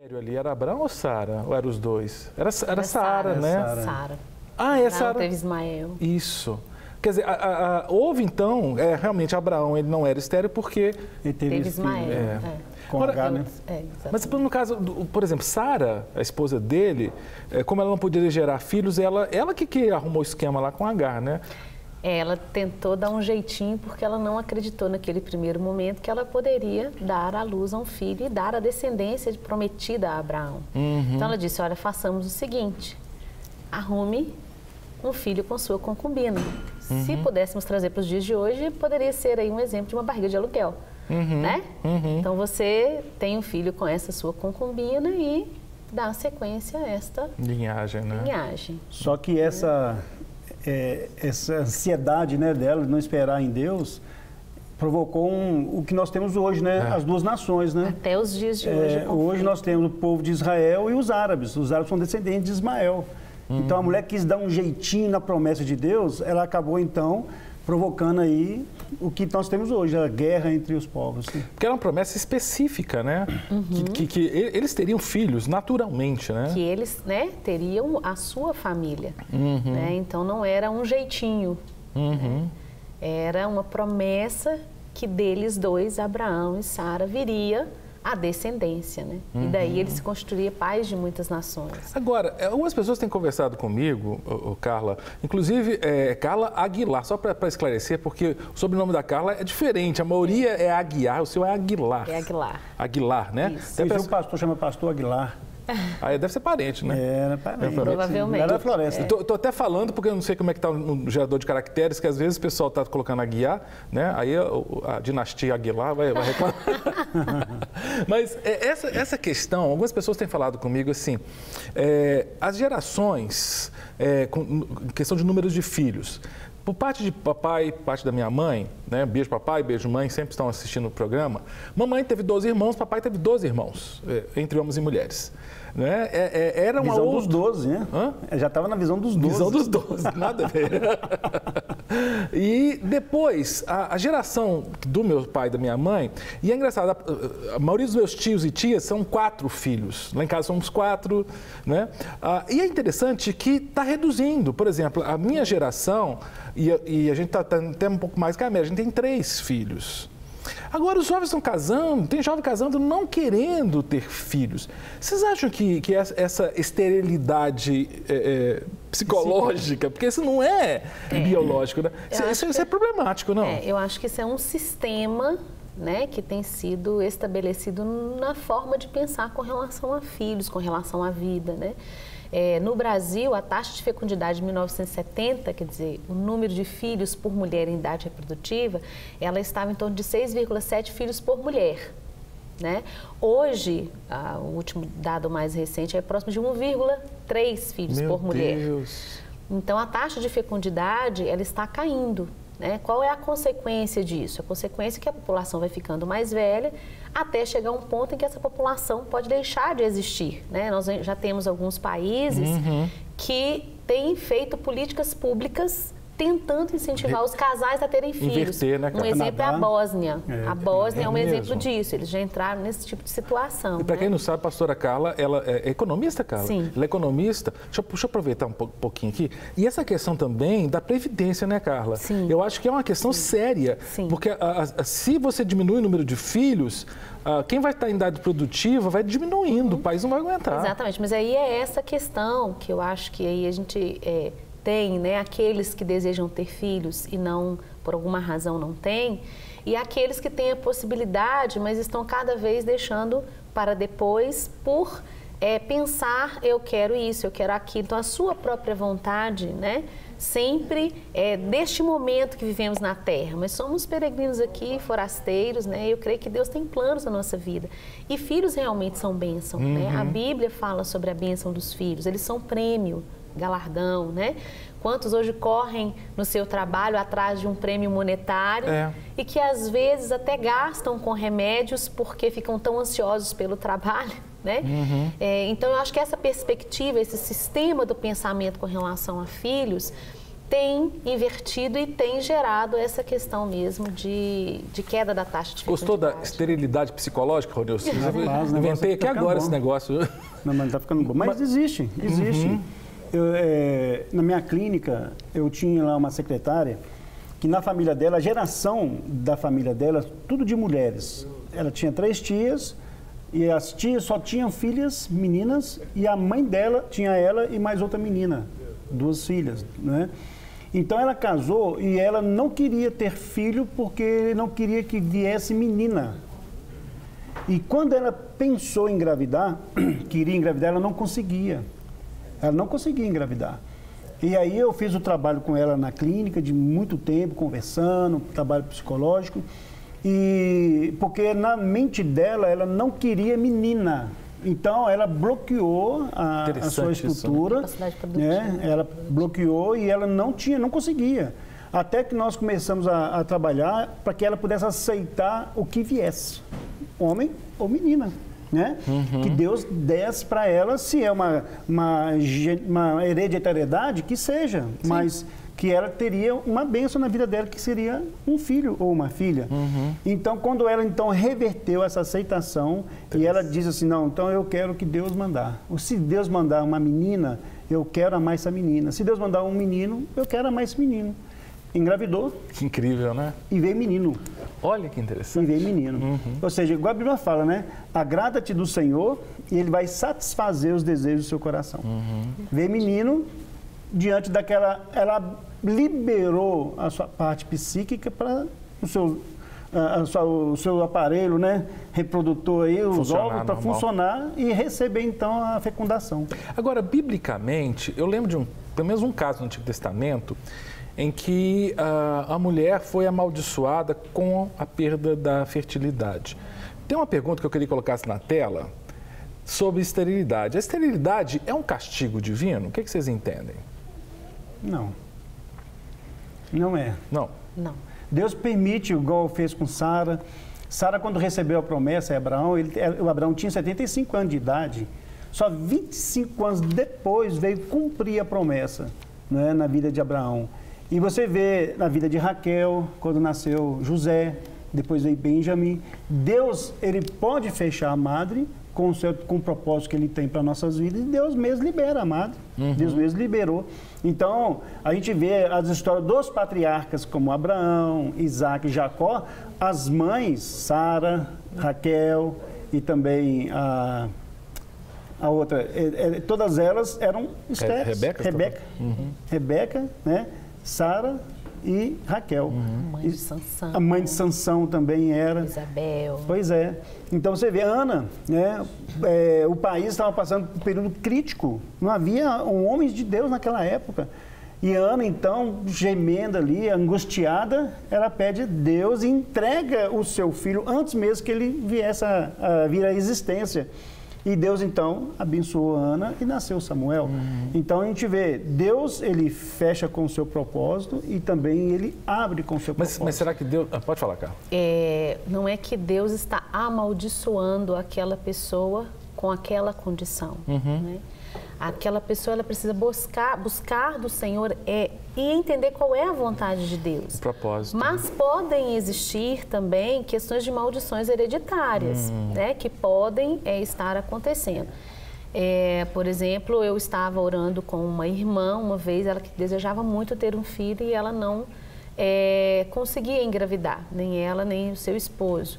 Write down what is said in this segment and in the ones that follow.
Ali era Abraão ou Sara? Ou eram os dois? Era Sara, né? Sara. Ah, é Sara. Teve Ismael. Isso. Quer dizer, houve então, realmente Abraão ele não era estéril porque... Ele teve Ismael. Com Agar, né? Mas no caso, por exemplo, Sara, a esposa dele, como ela não podia gerar filhos, ela que arrumou o esquema lá com Agar, né? Ela tentou dar um jeitinho porque ela não acreditou naquele primeiro momento que ela poderia dar à luz a um filho e dar a descendência prometida a Abraão. Então ela disse, olha, façamos o seguinte, arrume um filho com sua concubina. Se pudéssemos trazer para os dias de hoje, poderia ser aí um exemplo de uma barriga de aluguel, né? Então você tem um filho com essa sua concubina e dá sequência a esta linhagem, né? Só que essa ansiedade, né, dela de não esperar em Deus provocou o que nós temos hoje, né? As duas nações, né? Até os dias de hoje. Hoje nós temos o povo de Israel e os árabes. Os árabes são descendentes de Ismael. Então a mulher quis dar um jeitinho na promessa de Deus, ela acabou então provocando aí o que nós temos hoje, a guerra entre os povos. Porque era uma promessa específica, né? Que eles teriam filhos naturalmente, né? Que eles, né, teriam a sua família, né? Então não era um jeitinho, né? Era uma promessa que deles dois, Abraão e Sara, viria a descendência, né? E daí ele se constituiria pais de muitas nações. Agora, algumas pessoas têm conversado comigo, Carla, inclusive Carla Aguilar, só para esclarecer, porque o sobrenome da Carla é diferente, a maioria é Aguiar, o seu é Aguilar. É Aguilar. Aguilar, né? Isso. O pastor chama pastor Aguilar. Aí deve ser parente, né? Era parente. Provavelmente. Era da floresta. Tô até falando, porque eu não sei como é que está no gerador de caracteres, que às vezes o pessoal está colocando Aguiar, né? Aí a dinastia Aguilar vai reclamar. Mas essa questão, algumas pessoas têm falado comigo assim, as gerações, com questão de números de filhos, por parte de papai, parte da minha mãe, né? Beijo papai, beijo mãe, sempre estão assistindo o programa. Mamãe teve 12 irmãos, papai teve 12 irmãos, entre homens e mulheres. Né? Era uma visão dos 12, né? Já estava na visão dos 12. Visão dos 12, nada a ver. E depois, a geração do meu pai e da minha mãe, e é engraçado, a maioria dos meus tios e tias são 4 filhos. Lá em casa somos 4, né? E é interessante que está reduzindo. Por exemplo, a minha geração, e a gente está até um pouco mais que a média, a gente tem 3 filhos. Agora, os jovens estão casando, tem jovem casando não querendo ter filhos. Vocês acham que essa esterilidade psicológica, porque isso não é biológico, né? Isso é problemático, não? Eu acho que isso é um sistema, né, que tem sido estabelecido na forma de pensar com relação a filhos, com relação à vida, né? No Brasil, a taxa de fecundidade de 1970, quer dizer, o número de filhos por mulher em idade reprodutiva, ela estava em torno de 6,7 filhos por mulher, né? Hoje, o último dado mais recente é próximo de 1,3 filhos por mulher. Meu Deus! Então, a taxa de fecundidade, ela está caindo. Né? Qual é a consequência disso? A consequência é que a população vai ficando mais velha até chegar a um ponto em que essa população pode deixar de existir. Né? Nós já temos alguns países que têm feito políticas públicas tentando incentivar os casais a terem filhos. Inverter, né, um exemplo é a Bósnia. A Bósnia é um mesmo. exemplo disso. Eles já entraram nesse tipo de situação. E para quem não sabe, a pastora Carla, ela é economista, Carla? Sim. Ela é economista. Deixa eu aproveitar um pouquinho aqui. E essa questão também da previdência, né, Carla? Sim. Eu acho que é uma questão séria. Sim. Porque se você diminui o número de filhos, quem vai estar em idade produtiva vai diminuindo, o país não vai aguentar. Exatamente, mas aí é essa questão que eu acho que aí a gente tem, né, aqueles que desejam ter filhos e não, por alguma razão não têm, e aqueles que têm a possibilidade, mas estão cada vez deixando para depois por pensar, eu quero isso, eu quero aquilo. Então, a sua própria vontade, né, sempre deste momento que vivemos na Terra. Mas somos peregrinos aqui, forasteiros, né? Eu creio que Deus tem planos na nossa vida. E filhos realmente são bênção, né? A Bíblia fala sobre a bênção dos filhos. Eles são prêmio, galardão, né? Quantos hoje correm no seu trabalho atrás de um prêmio monetário e que às vezes até gastam com remédios porque ficam tão ansiosos pelo trabalho, né? Então eu acho que essa perspectiva, esse sistema do pensamento com relação a filhos tem invertido e tem gerado essa questão mesmo de queda da taxa de fecundidade. Gostou da esterilidade psicológica, Ronilson? Rapaz, Inventei aqui agora bom. Esse negócio. Não, mas tá ficando bom. Mas existe. Na minha clínica, eu tinha lá uma secretária que na família dela, a geração da família dela, tudo de mulheres. Ela tinha 3 tias e as tias só tinham filhas meninas e a mãe dela tinha ela e mais outra menina, 2 filhas, né? Então ela casou e ela não queria ter filho porque não queria que viesse menina. E quando ela pensou em engravidar, queria engravidar, ela não conseguia. Ela não conseguia engravidar. E aí eu fiz o trabalho com ela na clínica de muito tempo, conversando, trabalho psicológico. E porque na mente dela, ela não queria menina. Então, ela bloqueou a sua estrutura, né? Ela bloqueou e ela não conseguia. Até que nós começamos a trabalhar para que ela pudesse aceitar o que viesse, homem ou menina, né? Que Deus desse para ela, se é uma hereditariedade, que seja, mas que ela teria uma bênção na vida dela, que seria um filho ou uma filha. Então, quando ela então reverteu essa aceitação, e ela diz assim, não, então eu quero que Deus mandar. Se Deus mandar uma menina, eu quero amar essa menina. Se Deus mandar um menino, eu quero amar esse menino. Engravidou. Que incrível, né? E veio menino. Olha que interessante. E veio menino. Ou seja, igual a Bíblia fala, né? Agrada-te do Senhor e Ele vai satisfazer os desejos do seu coração. Veio menino, diante daquela... Ela liberou a sua parte psíquica para o seu aparelho, né, reprodutor aí, os óvulos, para funcionar e receber então a fecundação. Agora, biblicamente, eu lembro de pelo menos um caso no Antigo Testamento em que a mulher foi amaldiçoada com a perda da fertilidade. Tem uma pergunta que eu queria que colocasse na tela sobre esterilidade. A esterilidade é um castigo divino? O que vocês entendem? Não. Não é. Não. Deus permite, igual fez com Sara. Sara, quando recebeu a promessa, o Abraão tinha 75 anos de idade. Só 25 anos depois veio cumprir a promessa, né, na vida de Abraão. E você vê na vida de Raquel, quando nasceu José, depois veio Benjamim. Deus, ele pode fechar a madre com o propósito que ele tem para nossas vidas, e Deus mesmo libera a madre. Deus mesmo liberou. Então, a gente vê as histórias dos patriarcas, como Abraão, Isaac e Jacó, as mães, Sara, Raquel e também a outra, todas elas eram estéreis. Rebeca, né? Sara e Raquel. Mãe de Sansão. A mãe de Sansão também era. Isabel. Pois é. Então você vê, Ana, né? O país estava passando por um período crítico. Não havia homens de Deus naquela época. E Ana, então, gemendo ali, angustiada, ela pede a Deus e entrega o seu filho antes mesmo que ele viesse a vir à existência. E Deus, então, abençoou Ana e nasceu Samuel. Então, a gente vê, Deus, ele fecha com o seu propósito e também ele abre com o seu propósito. Mas será que Deus... pode falar, Carla. Não é que Deus está amaldiçoando aquela pessoa com aquela condição, né? Aquela pessoa, ela precisa buscar do Senhor e entender qual é a vontade de Deus. O propósito. Mas podem existir também questões de maldições hereditárias, né, que podem estar acontecendo. Por exemplo, eu estava orando com uma irmã uma vez, ela que desejava muito ter um filho e ela não conseguia engravidar, nem ela, nem o seu esposo.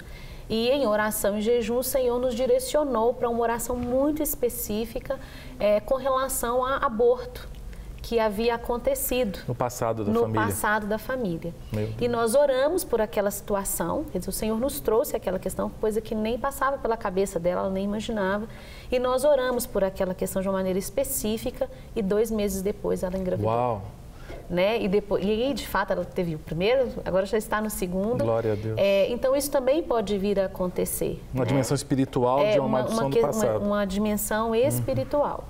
E em oração e jejum, o Senhor nos direcionou para uma oração muito específica com relação a aborto, que havia acontecido no passado da família. E nós oramos por aquela situação, quer dizer, o Senhor nos trouxe aquela questão, coisa que nem passava pela cabeça dela, ela nem imaginava. E nós oramos por aquela questão de uma maneira específica e 2 meses depois ela engravidou. Uau! Né? E aí, de fato, ela teve o primeiro, agora já está no segundo. Glória a Deus. Então, isso também pode vir a acontecer. Uma dimensão espiritual de uma maldição do passado. Uma dimensão espiritual.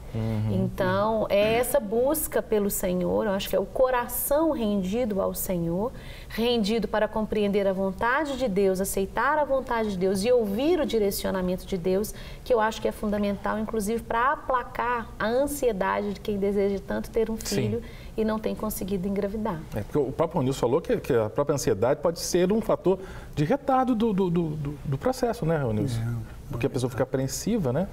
Então, é essa busca pelo Senhor, eu acho que é o coração rendido ao Senhor, rendido para compreender a vontade de Deus, aceitar a vontade de Deus e ouvir o direcionamento de Deus, que eu acho que é fundamental, inclusive, para aplacar a ansiedade de quem deseja tanto ter um filho e não tem conseguido engravidar. Porque o próprio Ronilson falou que a própria ansiedade pode ser um fator de retardo do processo, né, Ronilson? Porque a pessoa fica apreensiva, né?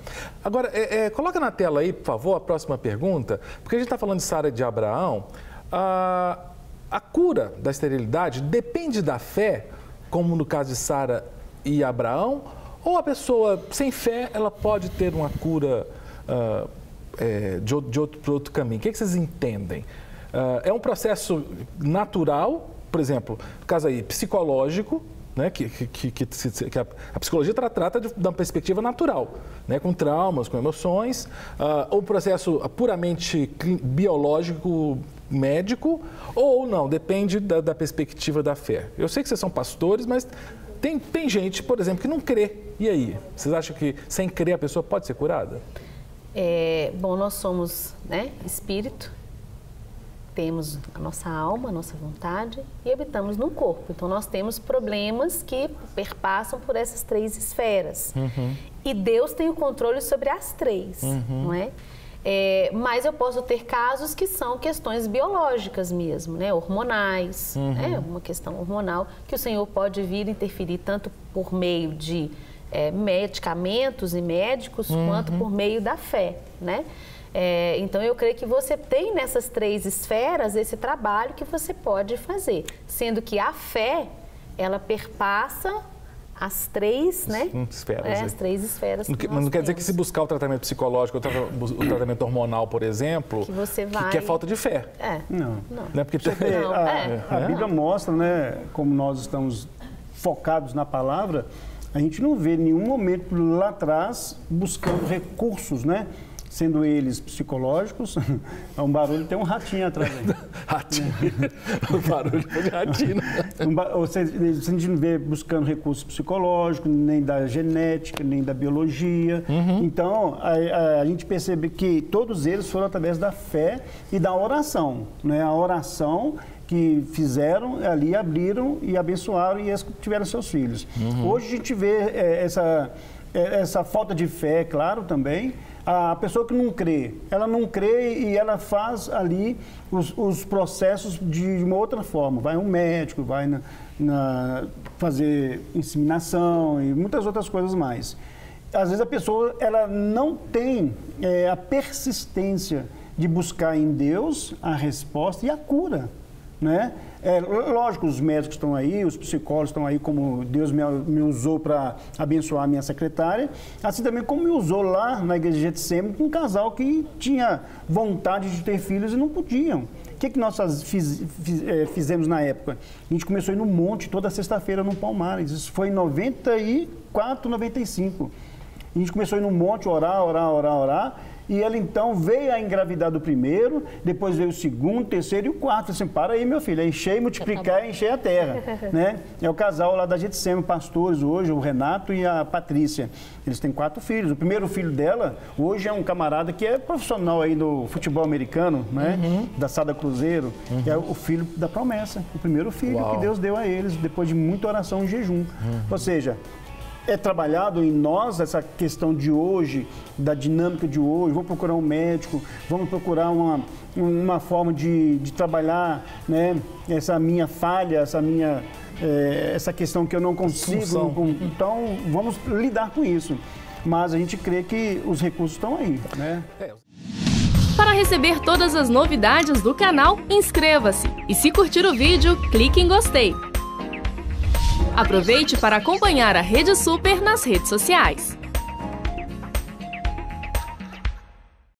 Agora, coloca na tela aí, por favor, a próxima pergunta, porque a gente está falando de Sara e de Abraão. A cura da esterilidade depende da fé, como no caso de Sara e Abraão, ou a pessoa sem fé, ela pode ter uma cura por outro caminho? O que vocês entendem? É um processo natural, por exemplo, no caso aí, psicológico, né, que a psicologia trata de uma perspectiva natural, né, com traumas, com emoções, ou um processo puramente biológico, médico, ou não, depende da perspectiva da fé. Eu sei que vocês são pastores, mas tem gente, por exemplo, que não crê. E aí? Vocês acham que sem crer a pessoa pode ser curada? Bom, nós somos, né, espírito, temos a nossa alma, a nossa vontade e habitamos no corpo. Então, nós temos problemas que perpassam por essas 3 esferas. E Deus tem o controle sobre as 3, não é? Mas eu posso ter casos que são questões biológicas mesmo, né? Hormonais, né? Uma questão hormonal que o Senhor pode vir interferir tanto por meio de medicamentos e médicos quanto por meio da fé, né? Então, eu creio que você tem nessas 3 esferas esse trabalho que você pode fazer, sendo que a fé, ela perpassa as 3, né? Esferas. As 3 esferas. Mas não quer dizer que se buscar o tratamento psicológico, o tratamento hormonal, por exemplo, que você vai... que é falta de fé. Não. Não é porque a Bíblia mostra, né, como nós estamos focados na palavra, a gente não vê nenhum momento lá atrás buscando recursos, né? Sendo eles psicológicos, um barulho, tem um ratinho atrás aí. Ratinho. O barulho foi de ratinho. Você não vê buscando recursos psicológicos, nem da genética, nem da biologia. Então, a gente percebe que todos eles foram através da fé e da oração, né? A oração que fizeram ali, abriram e abençoaram e tiveram seus filhos. Hoje a gente vê essa falta de fé, claro, também. A pessoa que não crê, ela não crê e ela faz ali os processos de uma outra forma. Vai um médico, vai fazer inseminação e muitas outras coisas mais. Às vezes a pessoa ela não tem a persistência de buscar em Deus a resposta e a cura, né? Lógico, os médicos estão aí, os psicólogos estão aí, como Deus me usou para abençoar a minha secretária, assim também como me usou lá na igreja de Getsêmani, com um casal que tinha vontade de ter filhos e não podiam. O que nós fizemos na época? A gente começou a ir no monte toda sexta-feira no Palmares, isso foi em 94, 95. A gente começou a ir no monte, orar. E ela então veio a engravidar do primeiro, depois veio o segundo, terceiro e o quarto. Assim, para aí, meu filho, é encher e multiplicar e encher a terra. Né? É o casal lá da Getsêmani, pastores hoje, o Renato e a Patrícia. Eles têm 4 filhos. O primeiro filho dela, hoje é um camarada que é profissional aí no futebol americano, né? Da Sada Cruzeiro. É o filho da promessa, o primeiro filho que Deus deu a eles, depois de muita oração e jejum. Ou seja, é trabalhado em nós essa questão de hoje, da dinâmica de hoje, vou procurar um médico, vamos procurar uma forma de trabalhar, né, essa minha falha, essa questão que eu não consigo. Então, vamos lidar com isso. Mas a gente crê que os recursos estão aí, né? Para receber todas as novidades do canal, inscreva-se. E se curtir o vídeo, clique em gostei. Aproveite para acompanhar a Rede Super nas redes sociais.